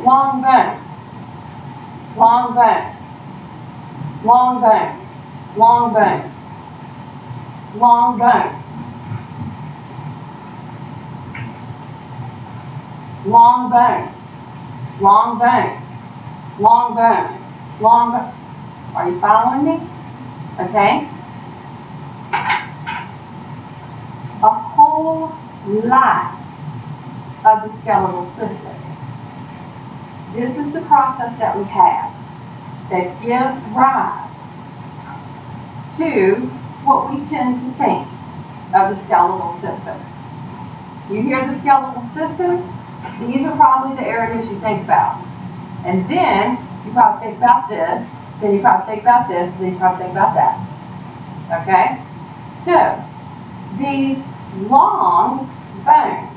long bone, long bone, long bone, long bone, long bone, long bone, long bone, long bone, long bone. Are you following me? Okay? A whole lot of the skeletal system. This is the process that we have that gives rise to what we tend to think of the skeletal system. You hear the skeletal system, these are probably the areas you think about. And then you probably think about this, then you probably think about this, then you probably think about that. Okay? So, these long bones,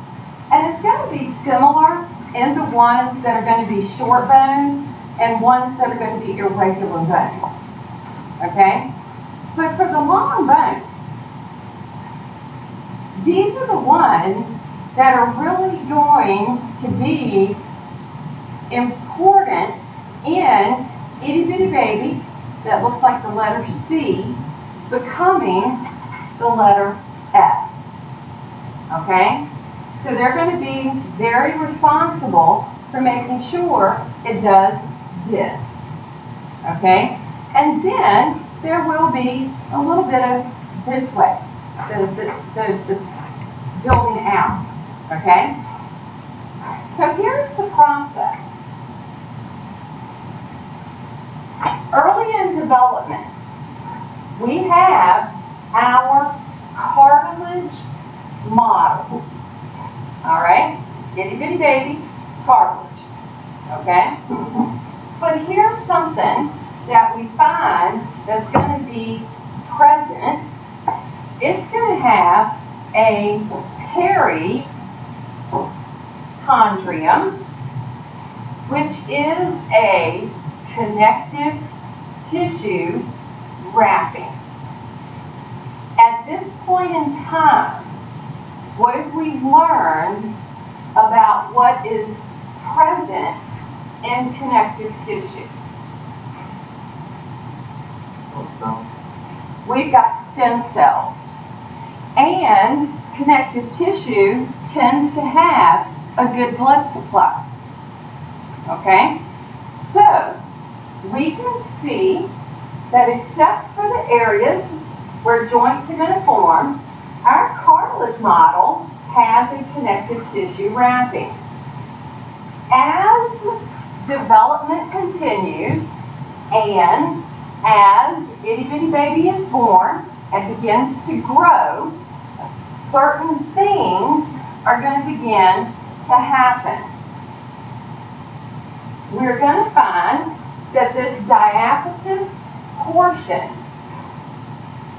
and it's going to be similar in the ones that are going to be short bones and ones that are going to be irregular bones. Okay? But for the long bones, these are the ones that are really going to be important in itty bitty baby that looks like the letter C becoming the letter S. Okay? So they're going to be very responsible for making sure it does this. Okay? And then there will be a little bit of this way, the building out. Okay? So here's the process. Early in development, we have our cartilage model. All right? Itty bitty baby, cartilage. Okay? But here's something that we find that's going to be present. It's going to have a perichondrium, which is a connective tissue wrapping. At this point in time, what have we learned about what is present in connective tissue? We've got stem cells. And connective tissue tends to have a good blood supply. Okay? So, we can see that except for the areas where joints are going to form, our cartilage model has a connective tissue wrapping. As development continues and as itty bitty baby is born and begins to grow, certain things are going to begin to happen. We're going to find that this diaphysis portion,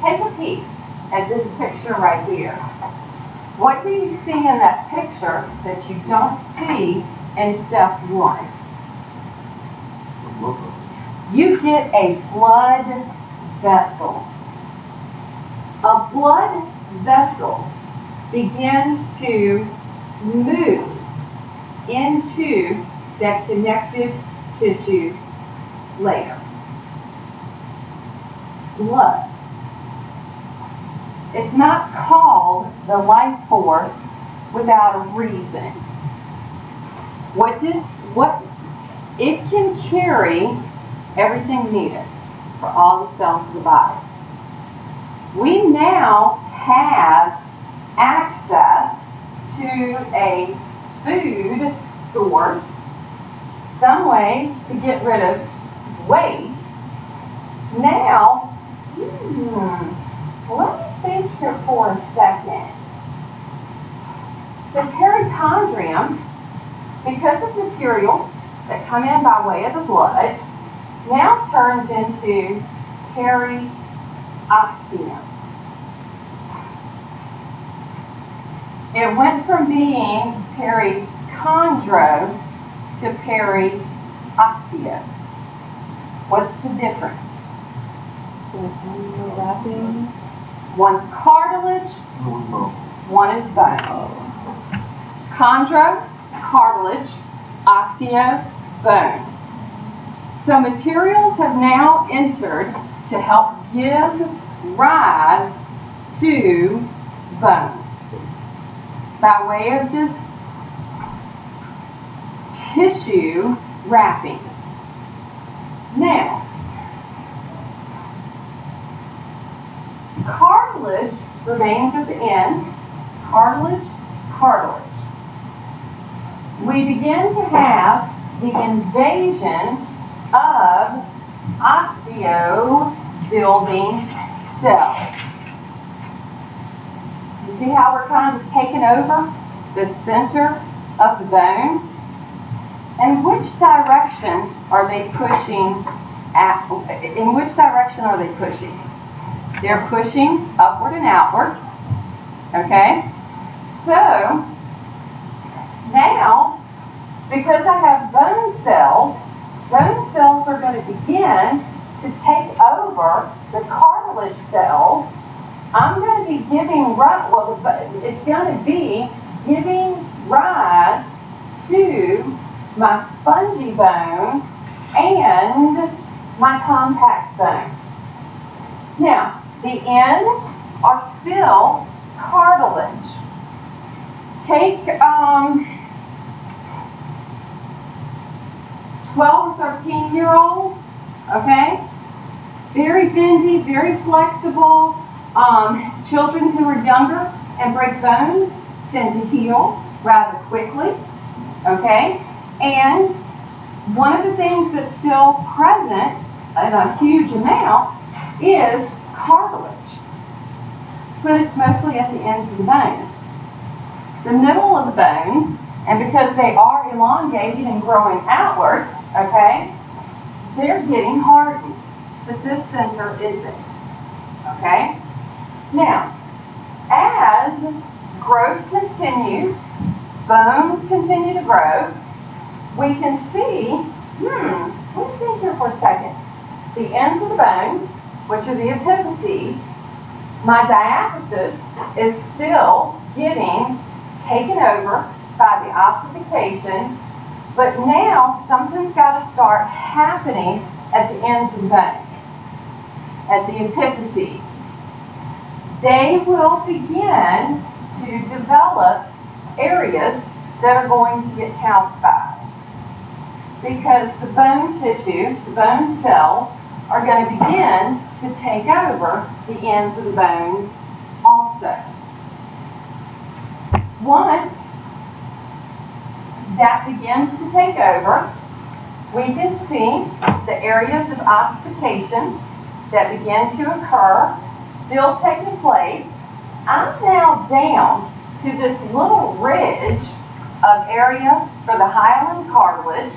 take a peek at this picture right here. What do you see in that picture that you don't see in step 1? You get a blood vessel. A blood vessel begins to move into that connective tissue layer. Blood. It's not called the life force without a reason. It can carry everything needed for all the cells of the body. We now have access to a food source, some way to get rid of waste. Now, let me think here for a second. The perichondrium, because of materials that come in by way of the blood, now turns into periosteum. It went from being perichondro to periosteo. What's the difference? One's cartilage, one is bone. Chondro, cartilage, osteo, bone. So materials have now entered to help give rise to bone by way of this tissue wrapping. Now, cartilage remains at the end. Cartilage, cartilage. We begin to have the invasion of osteo-building cells. You see how we're kind of taking over the center of the bone? And which direction are they pushing in which direction are they pushing? They're pushing upward and outward. Okay? So, now, because I have bone cells are going to begin to take over the cartilage cells. I'm going to be giving rise, it's going to be giving rise to my spongy bone and my compact bone. Now, the ends are still cartilage. Take 12 or 13-year-olds, okay? Very bendy, very flexible. Children who are younger and break bones tend to heal rather quickly, okay? And one of the things that's still present in a huge amount is cartilage, but it's mostly at the ends of the bone. The middle of the bones, and because they are elongated and growing outward, okay, they're getting hardened, but this center isn't, okay? Now, as growth continues, bones continue to grow, we can see, let me think here for a second. The ends of the bones, which are the epiphyses, my diaphysis is still getting taken over by the ossification, but now something's got to start happening at the ends of the bones, at the epiphyses. They will begin to develop areas that are going to get calcified because the bone tissue, the bone cells, are going to begin to take over the ends of the bones also. Once that begins to take over, we can see the areas of ossification that begin to occur still taking place. I'm now down to this little ridge of area for the hyaline cartilage.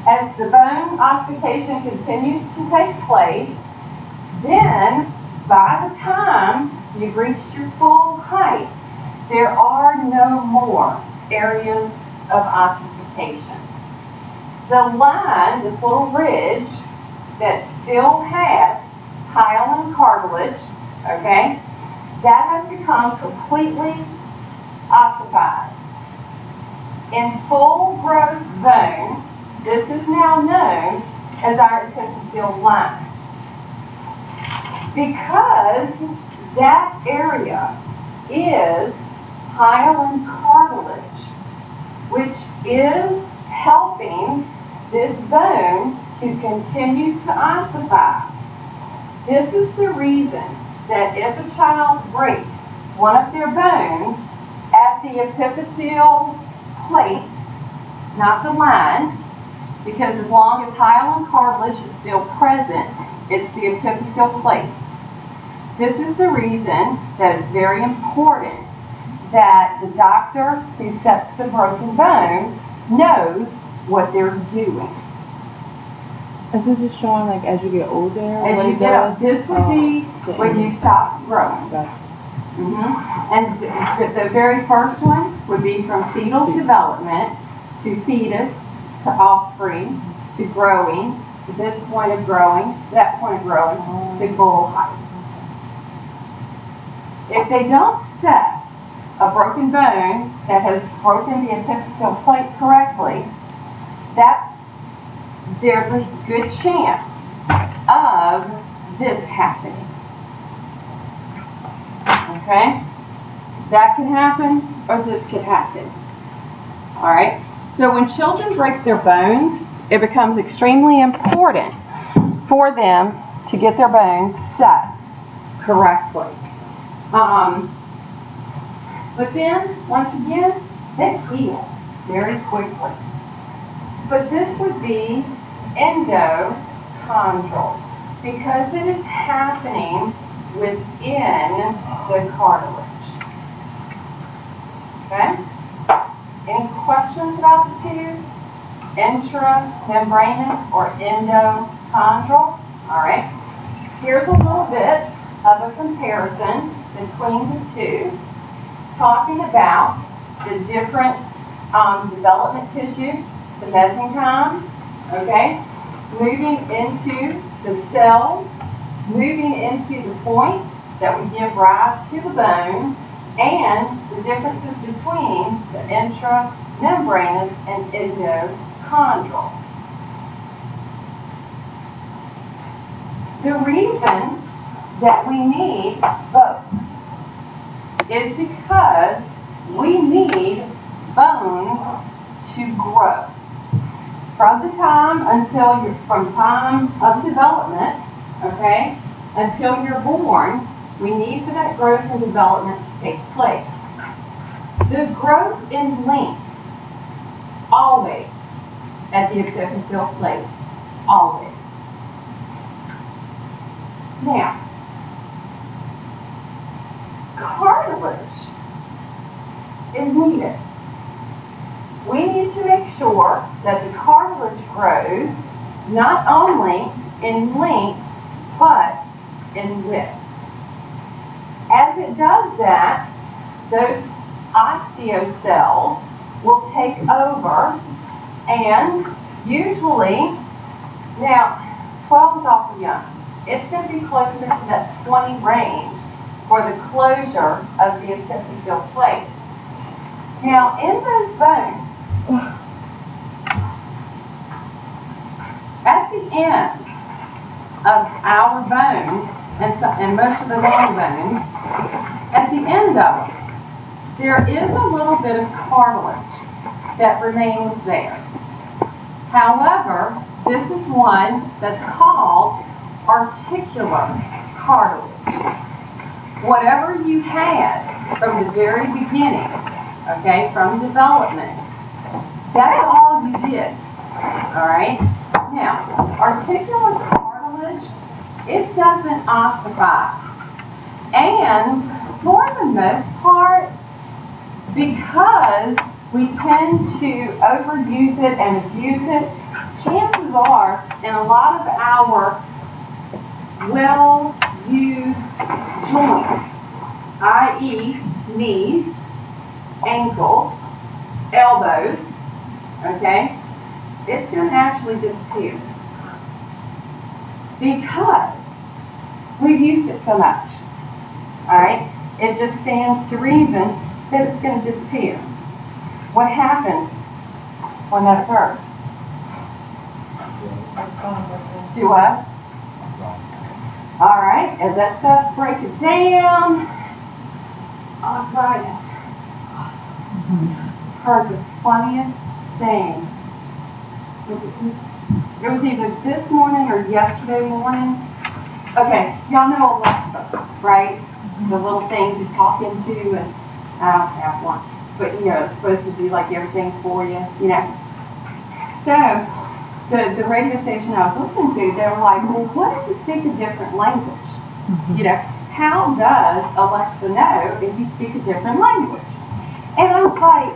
As the bone ossification continues to take place, then by the time you've reached your full height, there are no more areas of ossification. The line, this little ridge that still has hyaline cartilage, okay, that has become completely ossified. In full growth bone, this is now known as our epiphyseal line. Because that area is hyaline cartilage, which is helping this bone to continue to ossify. This is the reason that if a child breaks one of their bones at the epiphyseal plate, not the line, because as long as hyaline cartilage is still present, it's the epiphyseal plate. This is the reason that it's very important that the doctor who sets the broken bone knows what they're doing. Is this just showing like as you get older? As you get up, this would be when you stop growing. And the very first one would be from fetal development to fetus to offspring to growing to this point of growing, that point of growing to full height. If they don't set a broken bone that has broken the epiphyseal plate correctly, that there's a good chance of this happening. Okay? That could happen, or this could happen. Alright? So when children break their bones, it becomes extremely important for them to get their bones set correctly. But then, once again, they heal very quickly. But this would be endochondral because it is happening within the cartilage. Okay? Any questions about the two? Intramembranous or endochondral? Alright. Here's a little bit of a comparison between the two, talking about the different development tissue, the mesenchyme, okay, moving into the cells, moving into the point that would give rise to the bone, and the differences between the intramembranous and endochondral. The reason that we need both is because we need bones to grow. From time of development, okay, until you're born, we need for that growth and development to take place. The growth in length, always, at the epiphyseal plate, always. Now, cartilage is needed. We need to make sure that the cartilage grows not only in length, but in width. As it does that, those osteocells will take over, and usually, now 12 is awfully young. It's going to be closer to that 20 range for the closure of the epiphyseal plate. Now, in those bones, at the end of our bones, and most of the long bones, at the end of them, there is a little bit of cartilage that remains there. However, this is one that's called articular cartilage. Whatever you had from the very beginning, okay, from development, that's all you did. Alright? Now, articular cartilage, it doesn't ossify. And for the most part, because we tend to overuse it and abuse it, chances are, in a lot of our well-used joints, i.e. knees, ankles, elbows, okay, it's going to actually disappear because we've used it so much. Alright? It just stands to reason that it's going to disappear. What happens when that occurs? Do what? Alright, as that stuff breaks it down, arthritis. Heard the funniest thing. It was either this morning or yesterday morning. Okay, y'all know Alexa, right? The little thing you talk into, and I don't have one, but you know, it's supposed to do like everything for you, you know. So, the radio station I was listening to, they were like, well, what if you speak a different language? You know, how does Alexa know if you speak a different language? And I was like,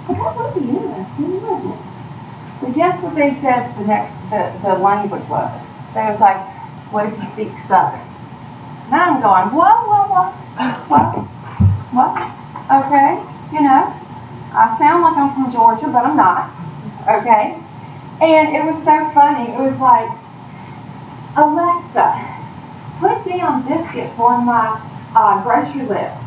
well, that would be interesting, wouldn't it? But guess what they said the language was? They was like, what if you speak Southern? And I'm going, what? Okay, you know, I sound like I'm from Georgia, but I'm not. Okay? And it was so funny. It was like, Alexa, put down biscuits on my grocery list.